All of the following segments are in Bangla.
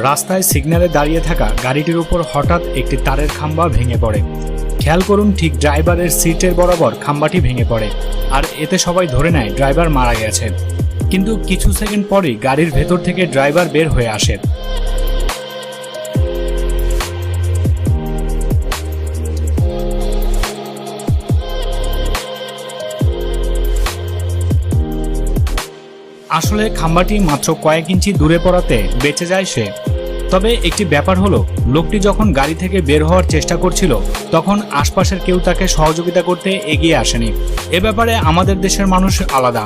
রাস্তায় সিগন্যালে দাঁড়িয়ে থাকা গাড়িটির উপর হঠাৎ একটি তারের খাম্বা ভেঙে পড়ে। খেয়াল করুন, ঠিক ড্রাইভারের সিটের বরাবর খাম্বাটি ভেঙে পড়ে, আর এতে সবাই ধরে নেয় ড্রাইভার মারা গেছে। কিন্তু কিছু সেকেন্ড পরেই গাড়ির ভেতর থেকে ড্রাইভার বের হয়ে আসে। আসলে খাম্বাটি মাত্র কয়েক ইঞ্চি দূরে পড়াতে বেঁচে যায় সে। তবে একটি ব্যাপার হলো, লোকটি যখন গাড়ি থেকে বের হওয়ার চেষ্টা করছিল তখন আশপাশের কেউ তাকে সহযোগিতা করতে এগিয়ে আসেনি। এ ব্যাপারে আমাদের দেশের মানুষ আলাদা।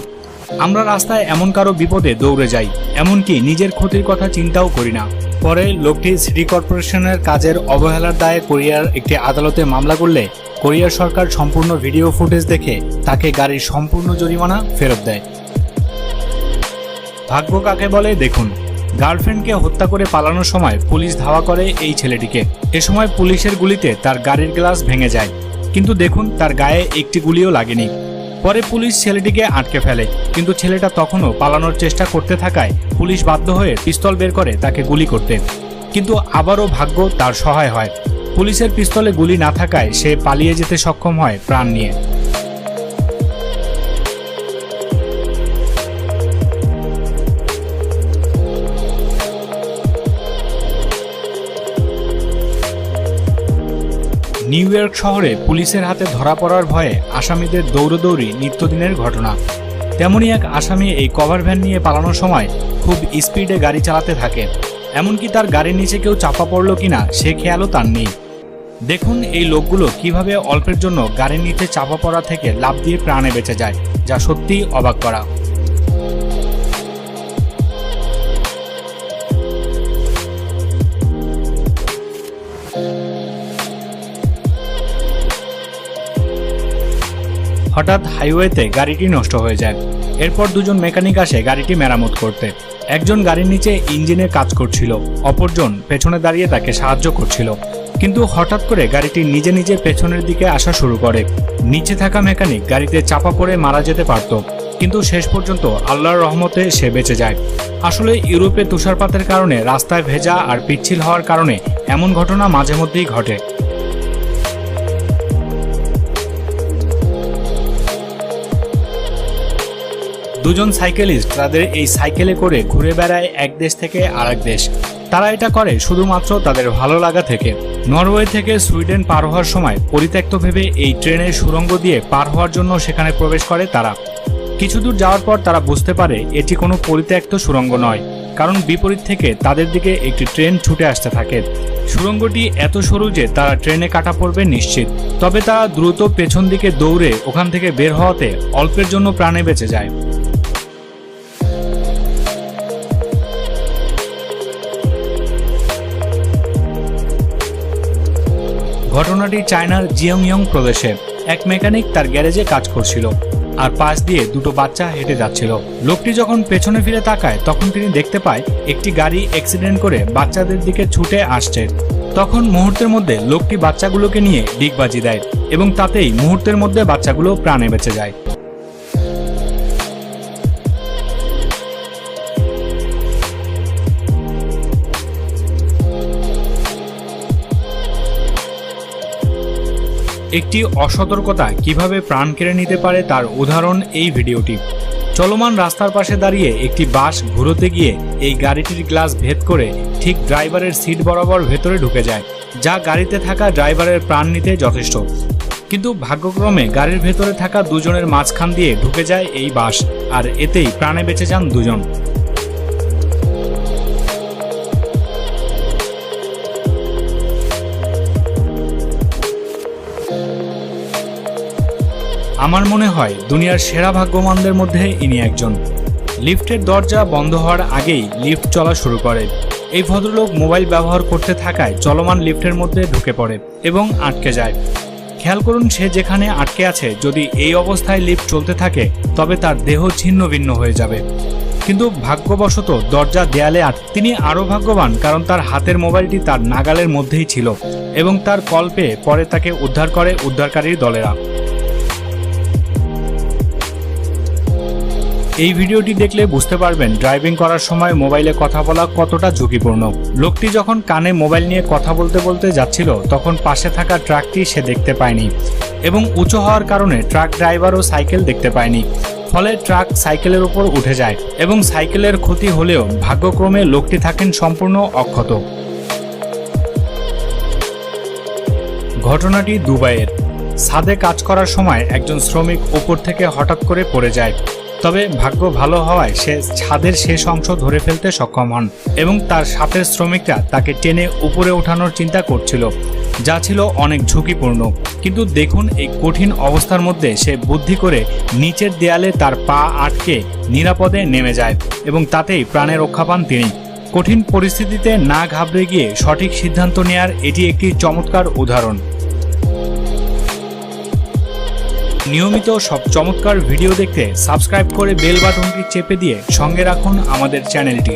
আমরা রাস্তায় এমন কারো বিপদে দৌড়ে যাই, এমনকি নিজের ক্ষতির কথা চিন্তাও করি না। পরে লোকটি সিটি কর্পোরেশনের কাজের অবহেলার দায়ে কোরিয়ার একটি আদালতে মামলা করলে কোরিয়ার সরকার সম্পূর্ণ ভিডিও ফুটেজ দেখে তাকে গাড়ির সম্পূর্ণ জরিমানা ফেরত দেয়। ভাগ্য কাকে বলে দেখুন। গার্লফ্রেন্ডকে হত্যা করে পালানোর সময় পুলিশ ধাওয়া করে এই ছেলেটিকে। এ সময় পুলিশের গুলিতে তার গাড়ির গ্লাস ভেঙে যায়, কিন্তু দেখুন তার গায়ে একটি গুলিও লাগেনি। পরে পুলিশ ছেলেটিকে আটকে ফেলে, কিন্তু ছেলেটা তখনও পালানোর চেষ্টা করতে থাকায় পুলিশ বাধ্য হয়ে পিস্তল বের করে তাকে গুলি করতে। কিন্তু আবারও ভাগ্য তার সহায় হয়। পুলিশের পিস্তলে গুলি না থাকায় সে পালিয়ে যেতে সক্ষম হয় প্রাণ নিয়ে। নিউ ইয়র্ক শহরে পুলিশের হাতে ধরা পড়ার ভয়ে আসামিদের দৌড়দৌড়ি নিত্যদিনের ঘটনা। তেমনই এক আসামি এই কভার ভ্যান নিয়ে পালানোর সময় খুব স্পিডে গাড়ি চালাতে থাকে, এমনকি তার গাড়ির নিচে কেউ চাপা পড়ল কিনা সে খেয়ালও তার নেই। দেখুন এই লোকগুলো কিভাবে অল্পের জন্য গাড়ির নিচে চাপা পড়া থেকে লাফ দিয়ে প্রাণে বেঁচে যায়, যা সত্যিই অবাক করা। হঠাৎ হাইওয়েতে গাড়িটি নষ্ট হয়ে যায়। এরপর দুজন মেকানিক আসে গাড়িটি মেরামত করতে। একজন গাড়ির নিচে ইঞ্জিনে কাজ করছিল, অপরজন পেছনে দাঁড়িয়ে তাকে সাহায্য করছিল। কিন্তু হঠাৎ করে গাড়িটি নিজে নিজে পেছনের দিকে আসা শুরু করে। নিচে থাকা মেকানিক গাড়িতে চাপা পড়ে মারা যেতে পারত, কিন্তু শেষ পর্যন্ত আল্লাহর রহমতে সে বেঁচে যায়। আসলে ইউরোপে তুষারপাতের কারণে রাস্তায় ভেজা আর পিচ্ছিল হওয়ার কারণে এমন ঘটনা মাঝে মধ্যেই ঘটে। দুজন সাইকেলিস্ট তাদের এই সাইকেলে করে ঘুরে বেড়ায় এক দেশ থেকে আরেক দেশ। তারা এটা করে শুধুমাত্র তাদের ভালো লাগা থেকে। নরওয়ে থেকে সুইডেন পার হওয়ার সময় পরিত্যক্ত ভেবে এই ট্রেনের সুড়ঙ্গ দিয়ে পার হওয়ার জন্য সেখানে প্রবেশ করে তারা। কিছু দূর যাওয়ার পর তারা বুঝতে পারে এটি কোনো পরিত্যক্ত সুড়ঙ্গ নয়, কারণ বিপরীত থেকে তাদের দিকে একটি ট্রেন ছুটে আসতে থাকে। সুড়ঙ্গটি এত সরু যে তারা ট্রেনে কাটা পড়বে নিশ্চিত। তবে তারা দ্রুত পেছন দিকে দৌড়ে ওখান থেকে বের হওয়াতে অল্পের জন্য প্রাণে বেঁচে যায়। ঘটনাটি চায়নার জিয়ংইয়ং প্রদেশে। এক মেকানিক তার গ্যারেজে কাজ করছিল, আর পাশ দিয়ে দুটো বাচ্চা হেঁটে যাচ্ছিল। লোকটি যখন পেছনে ফিরে তাকায় তখন তিনি দেখতে পায় একটি গাড়ি অ্যাক্সিডেন্ট করে বাচ্চাদের দিকে ছুটে আসছে। তখন মুহূর্তের মধ্যে লোকটি বাচ্চাগুলোকে নিয়ে ডিগবাজি দেয় এবং তাতেই মুহূর্তের মধ্যে বাচ্চাগুলো প্রাণে বেঁচে যায়। একটি অসতর্কতা কিভাবে প্রাণ কেড়ে নিতে পারে তার উদাহরণ এই ভিডিওটি। চলমান রাস্তার পাশে দাঁড়িয়ে একটি বাস ঘুরোতে গিয়ে এই গাড়িটির গ্লাস ভেদ করে ঠিক ড্রাইভারের সিট বরাবর ভেতরে ঢুকে যায়, যা গাড়িতে থাকা ড্রাইভারের প্রাণ নিতে যথেষ্ট। কিন্তু ভাগ্যক্রমে গাড়ির ভেতরে থাকা দুজনের মাঝখান দিয়ে ঢুকে যায় এই বাস, আর এতেই প্রাণে বেঁচে যান দুজন। আমার মনে হয় দুনিয়ার সেরা ভাগ্যবানদের মধ্যে ইনি একজন। লিফটের দরজা বন্ধ হওয়ার আগেই লিফট চলা শুরু করে। এই ভদ্রলোক মোবাইল ব্যবহার করতে থাকায় চলমান লিফটের মধ্যে ঢুকে পড়ে এবং আটকে যায়। খেয়াল করুন, সে যেখানে আটকে আছে যদি এই অবস্থায় লিফট চলতে থাকে তবে তার দেহ ছিন্ন ভিন্ন হয়ে যাবে। কিন্তু ভাগ্যবশত দরজা দেয়ালে তিনি আরও ভাগ্যবান, কারণ তার হাতের মোবাইলটি তার নাগালের মধ্যেই ছিল এবং তার কল পেয়ে পরে তাকে উদ্ধার করে উদ্ধারকারীর দলেরা। এই ভিডিওটি দেখলে বুঝতে পারবেন ড্রাইভিং করার সময় মোবাইলে কথা বলা কতটা ঝুঁকিপূর্ণ। লোকটি যখন কানে মোবাইল নিয়ে কথা বলতে বলতে যাচ্ছিল তখন পাশে থাকা ট্রাকটি সে দেখতে পায়নি এবং উঁচু হওয়ার কারণে ট্রাক ড্রাইভারও সাইকেল দেখতে পায়নি। ফলে ট্রাক সাইকেলের উপর উঠে যায় এবং সাইকেলের ক্ষতি হলেও ভাগ্যক্রমে লোকটি থাকেন সম্পূর্ণ অক্ষত। ঘটনাটি দুবাইয়ের। ছাদে কাজ করার সময় একজন শ্রমিক উপর থেকে হঠাৎ করে পড়ে যায়। তবে ভাগ্য ভালো হওয়ায় সে ছাদের শেষ অংশ ধরে ফেলতে সক্ষম হন এবং তার সাথের শ্রমিকরা তাকে টেনে উপরে ওঠানোর চিন্তা করছিল, যা ছিল অনেক ঝুঁকিপূর্ণ। কিন্তু দেখুন, এই কঠিন অবস্থার মধ্যে সে বুদ্ধি করে নিচের দেয়ালে তার পা আটকে নিরাপদে নেমে যায় এবং তাতেই প্রাণে রক্ষা পান তিনি। কঠিন পরিস্থিতিতে না ঘাবড়ে গিয়ে সঠিক সিদ্ধান্ত নেয়ার এটি একটি চমৎকার উদাহরণ। নিয়মিত সব চমৎকার ভিডিও দেখতে সাবস্ক্রাইব করে বেল বাটনটি চেপে দিয়ে সঙ্গে রাখুন আমাদের চ্যানেলটি।